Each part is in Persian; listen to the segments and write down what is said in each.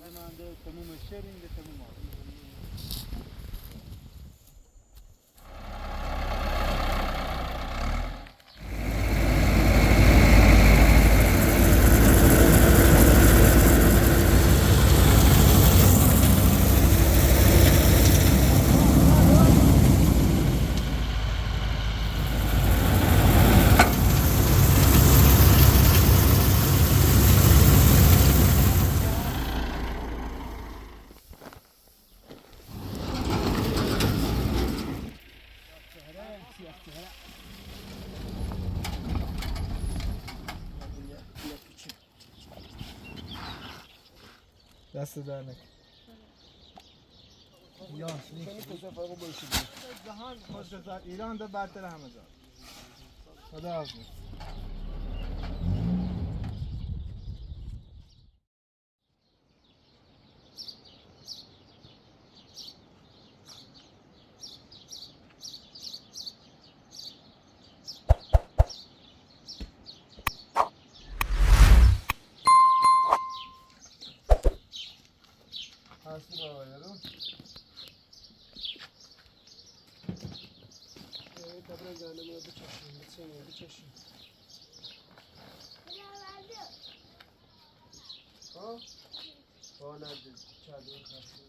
عنده تمام الشيرنج تمام. دست در نکن. یا کجا فرق باشه؟ جهان مستقر ایران ده برتر همه جا. خدا حافظ. هستی بابا یارو؟ تبران جانم رو بچشیم. ها نه چادر خاصی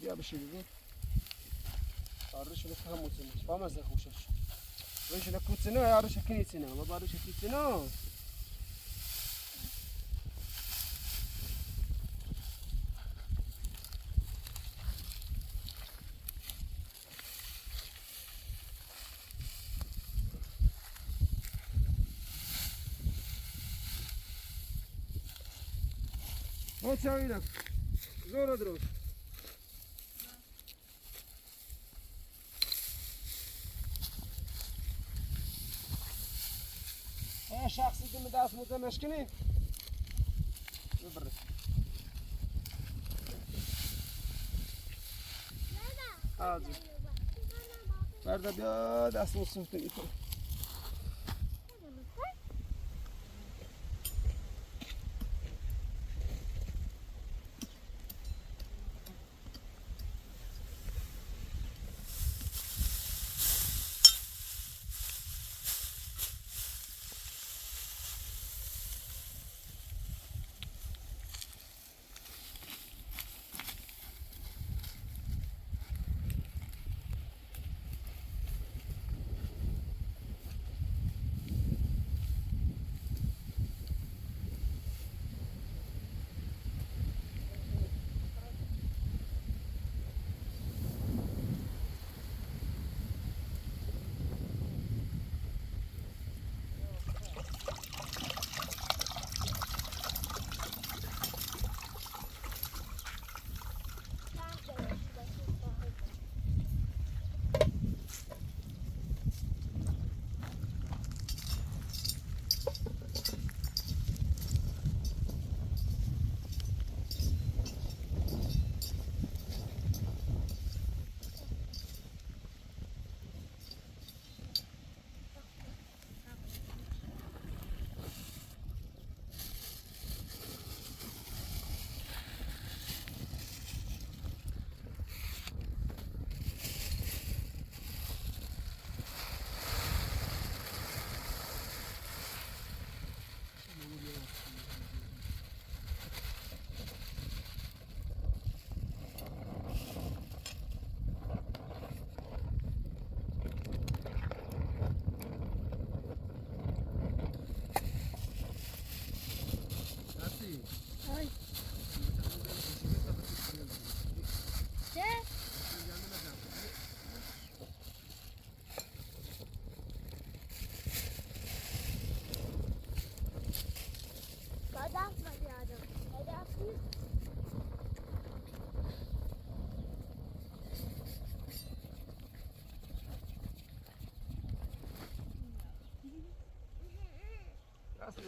بیا بشی بگو آرش رو فهم موتنه فهم از خوشش ویش لکوتنه آرش کنیتنه ما بارش کنیتنه ما چاوینم زور دروش شخصی که دست موزه مشکنی ببره آجی برده بیا دست موزه کنی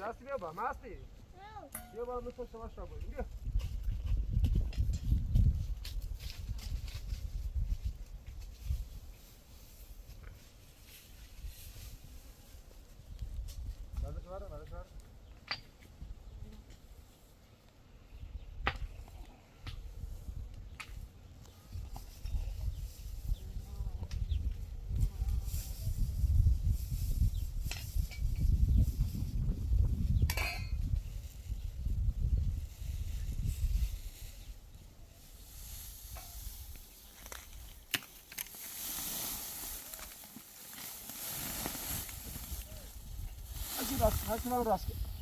Rasti bia ba, masti. Bia ba مثل شما شب بیا. برش. هرچی من راست کن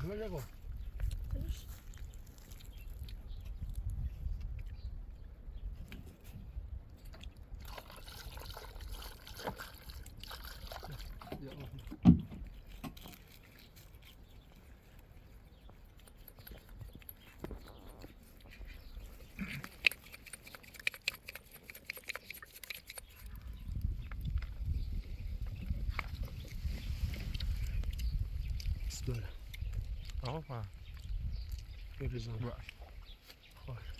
Luego. بسم الله. آقا بریزم. باش. خوش.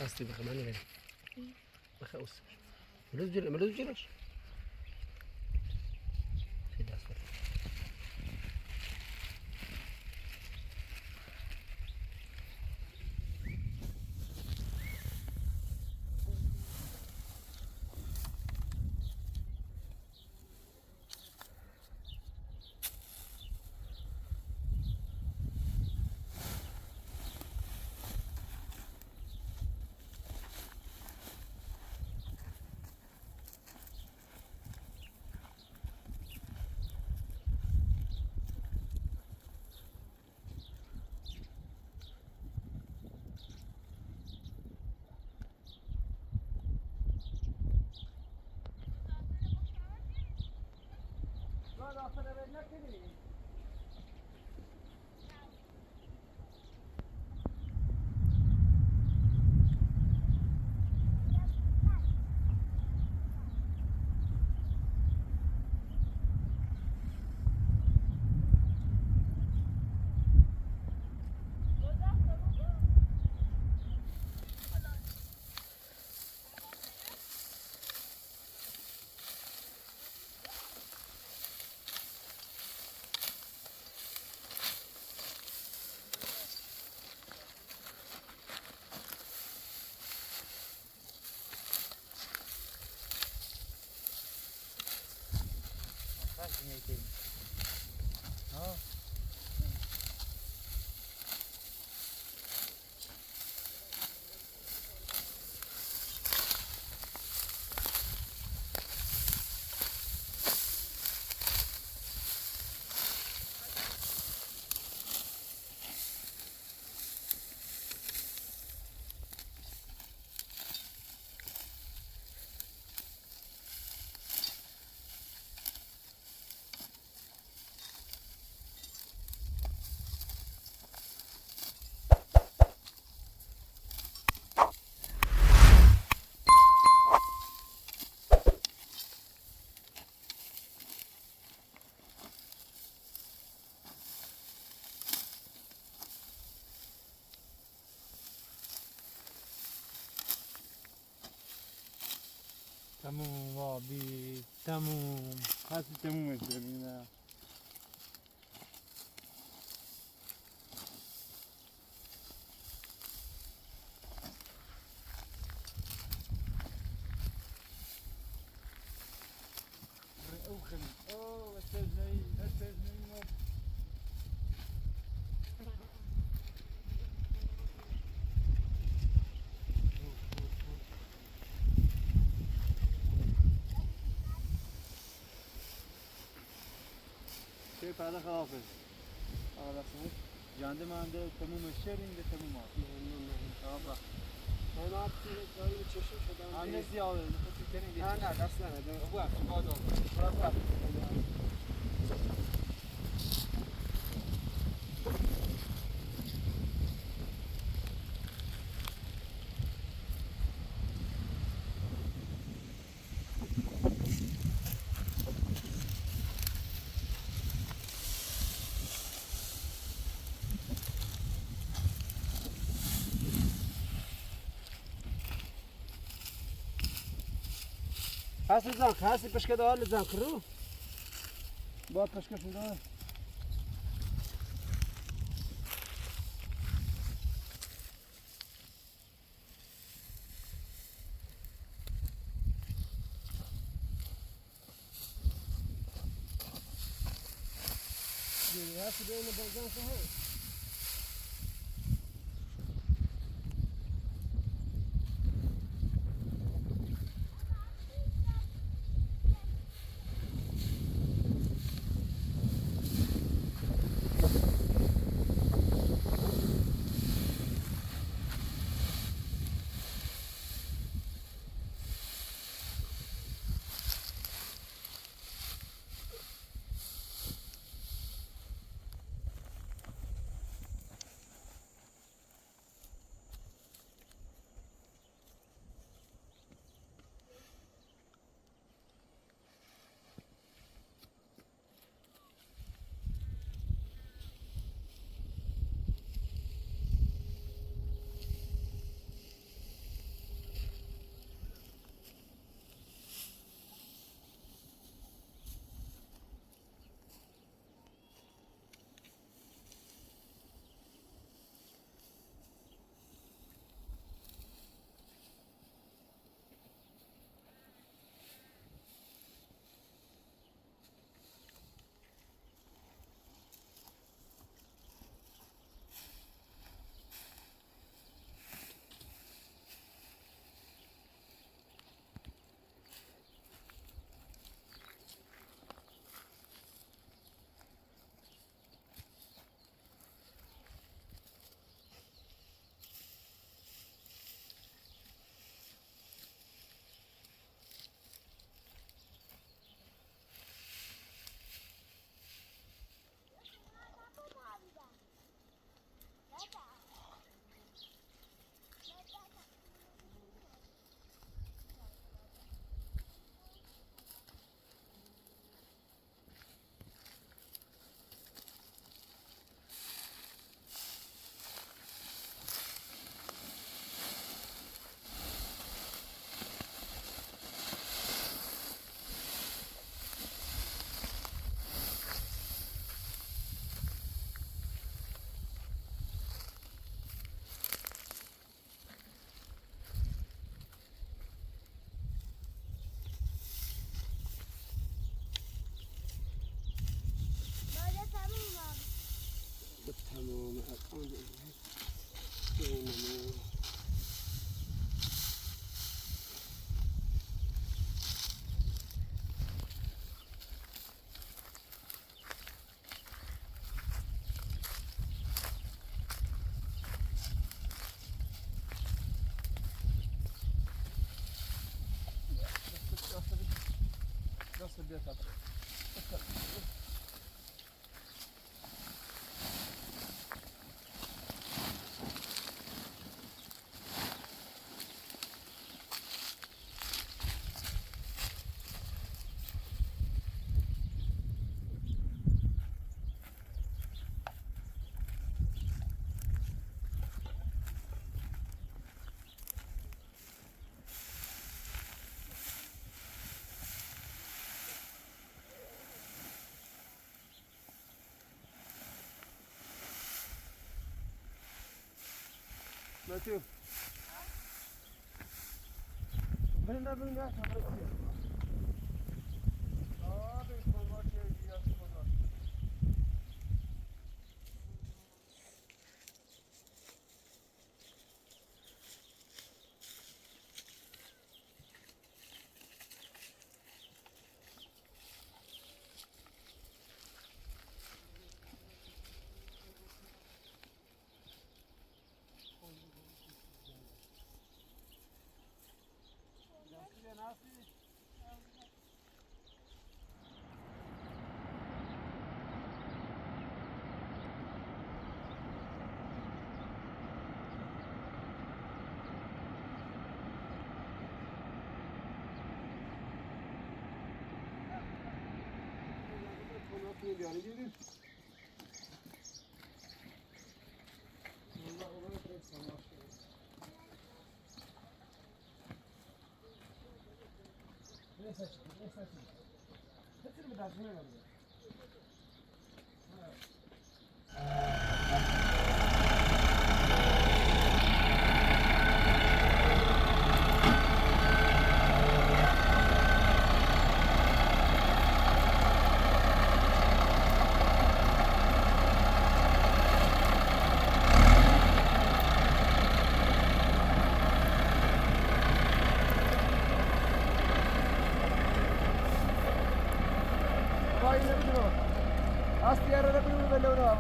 Pasti bagaimana kan? Bakaus. Melus jelas. Sudah. تموم آبی تموم هستی تمومش ببینم ای پدر خداحافظ. آقا بخیر. جنده منده تموم شرین ده تموم آب. آقا من آب داری به چشم شدم. همه زیاده. نه دست نمیده. خوب شما داد. برو. هستی زن هستی پشکه دار زن کرو با پشکه شده هستی بین بازن سهل تمام دست بیاد Matthew. Brinda, brinda, Kim yani gelin. Allah Allah pek sana. Ne saçı? Ne saçı? Kaçır mı dersin öyle mi? Vay ne biçim o? Aslı yarara bir böyle onu al.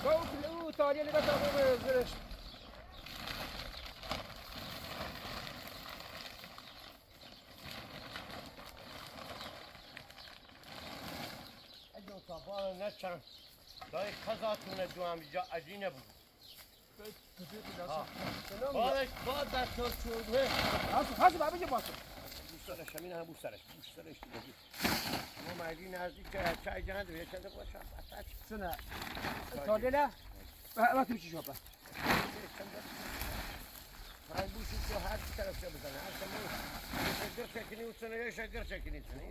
Go taliye ile bakalım zırış. اگه اتفاق نچن دای کازاتونه دوام جا عجینه بود با در طور چوبه Hasip abi gel basın. بوش سرش همین هم بوش سرش دیگه ما مردی نزدیک چای جهند و یه چنده باشم Sana. Taliye bak bir şey yapar. های بوشی که هر چی طرف چه بزنه هر سمون شگر چکنی و سنه یه شگر چکنی سنه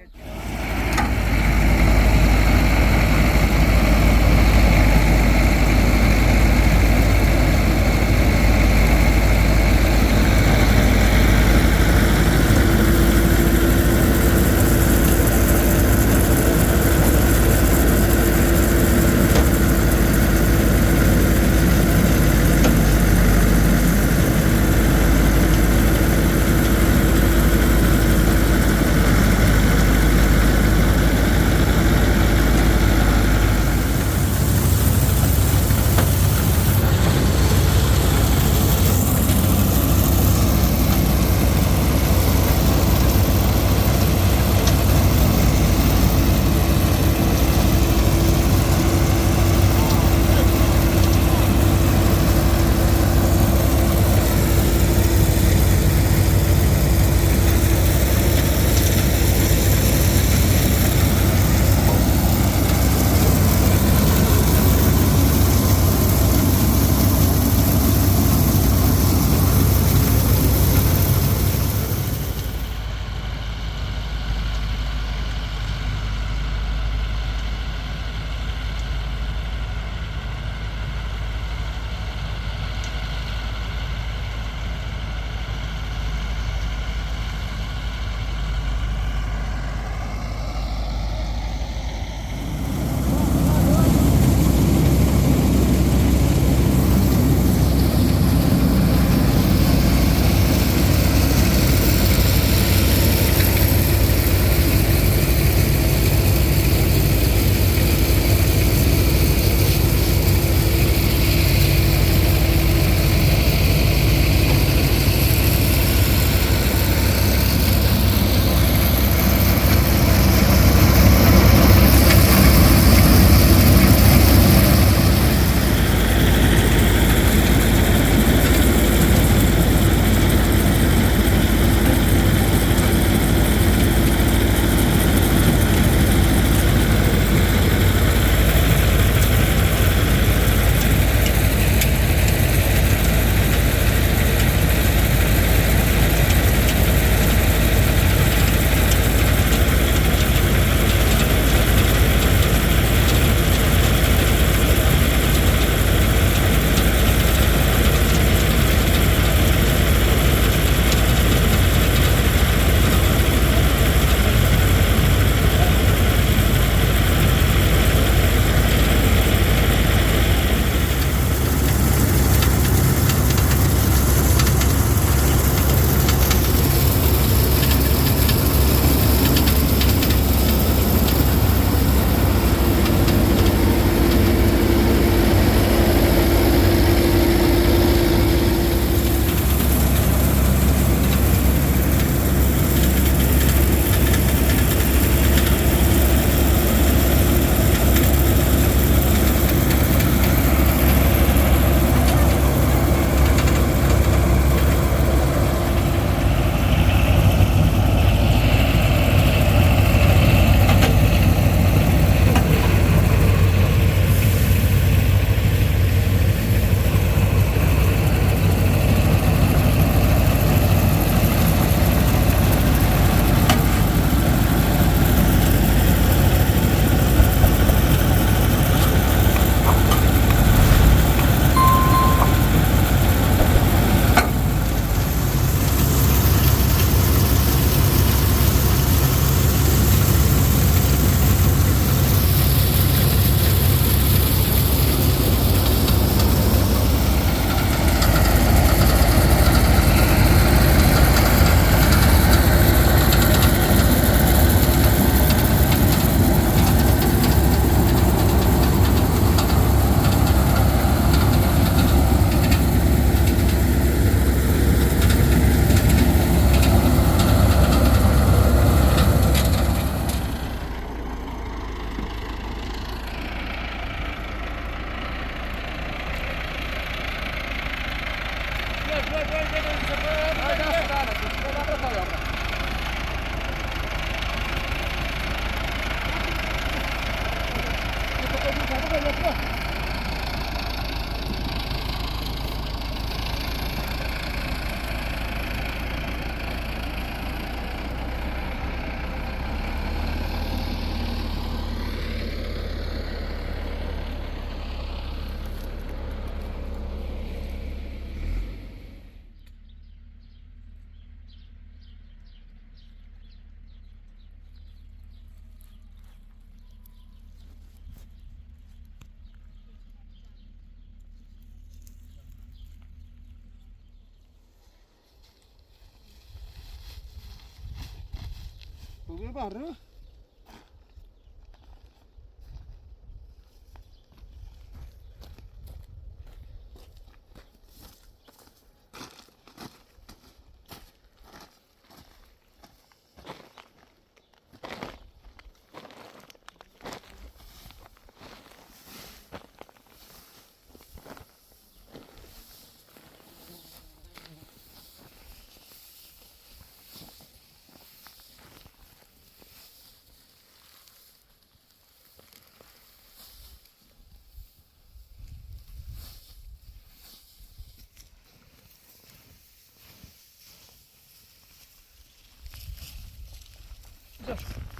Come parlo?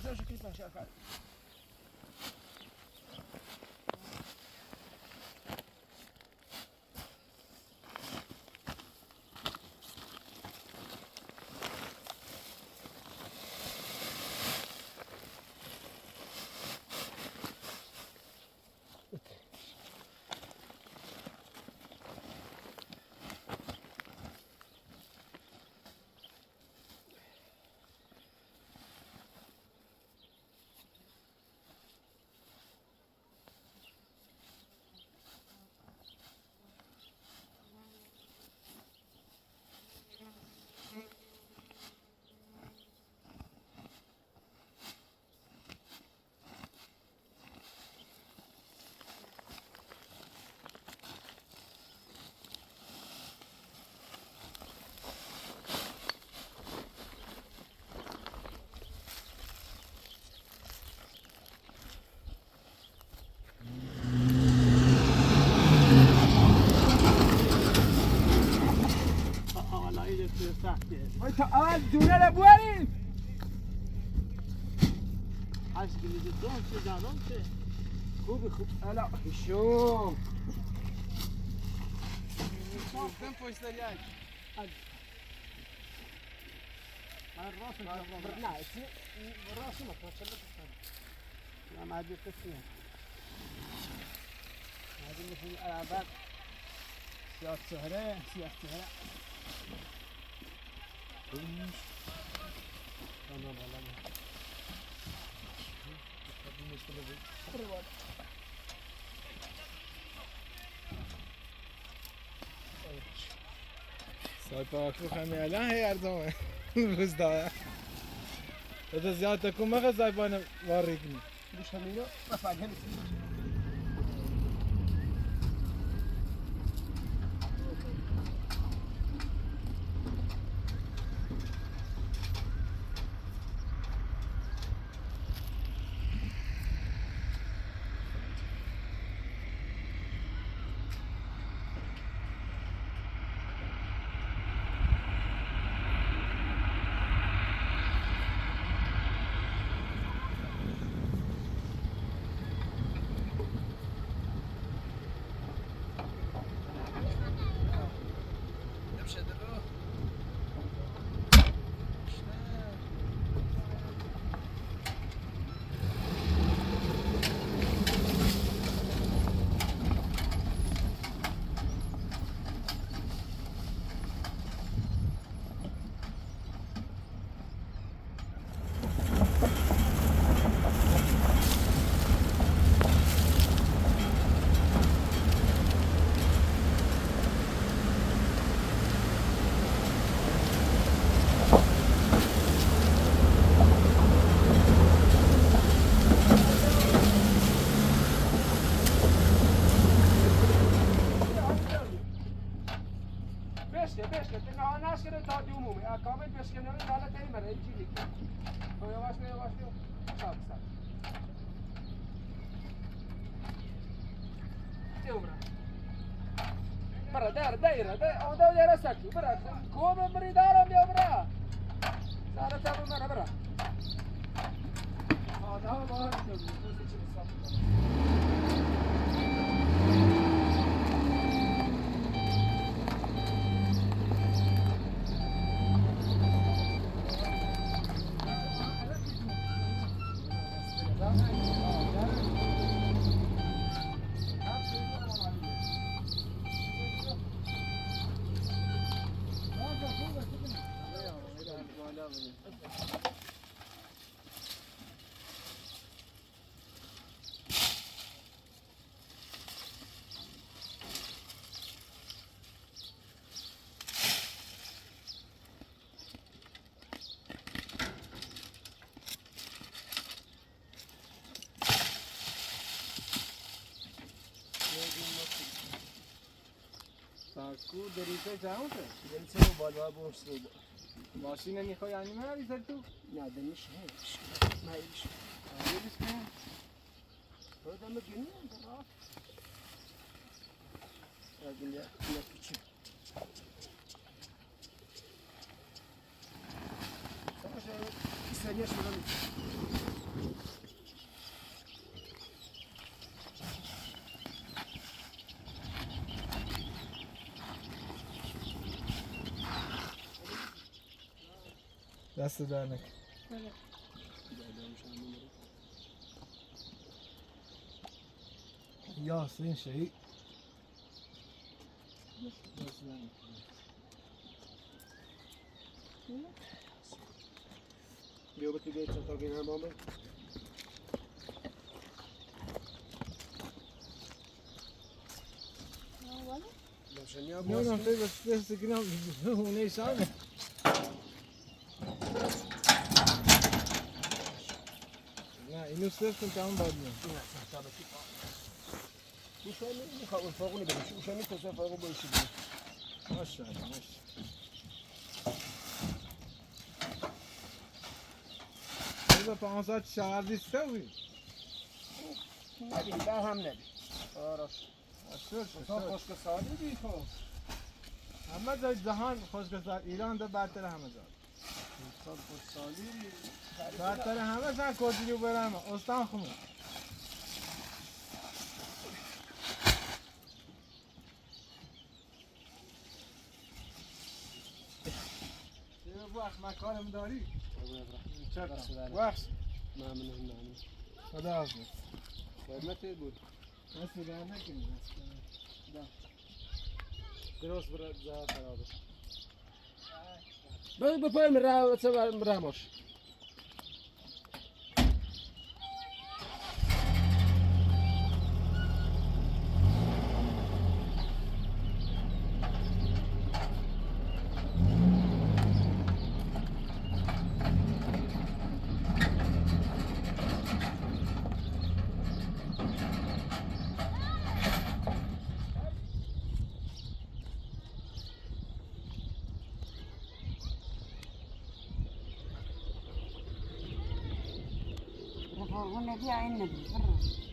Zobacz, klipa się jaka. وای تا اول دونه رو بوریم عکس گیریده دام چه جانم چه خوبی خوب الا شو کم پشت دریای من راسم نه اسمي راسي ما تشلت لا ما عاد يكفي هذه اللي في الالعاب سيارة سهرة تمام والله سایپاک بخواهیم الان هی ارزامه روز داره تا زیاد تکون مخه سایپانه واری کنی مش همينه رفع الهم نشکن نه نشکن تا دیومومی کامل بشکنه حالا تری مره این چیزی تو یواش بیو ساب دیومرا برا دايره او دايره ساكي برا كوم بري دارم يا برا سارة تابو مرا برا هذا هو ما ساکو دریته جاوته دلسه رو بالا بورس رو ماشین نمیخوای یعنی من ریزر تو نه دنیش ما ایش آیدیش کنم هذا مجنون ترى راجل يا كيتشي ثانية شو دست درنک یاسین شهید دست درنک بيو بكي بيت تلقين همامه نه نه فکر بس گرام اونه شامه نه اینو صرف کن تمام بعد میاد وشاني نخاف فوقني بس وشاني تصير فوق بيشي ماشاءالله ماشاءالله هذا 500 شهر دیستوی نبي لا هم نبي عرف تو خوشک سالی بی تو همه جای جهان خوشک سال ایران ده برتر همه جا سالی برتر همه سن کجیلیو برم استان خمو وقت مکانم داری؟ وقت ممنون خدا حافظ خدمتت بود دست در نکنی درست برات زا خرابه بپای مراموش والنبي عين النبي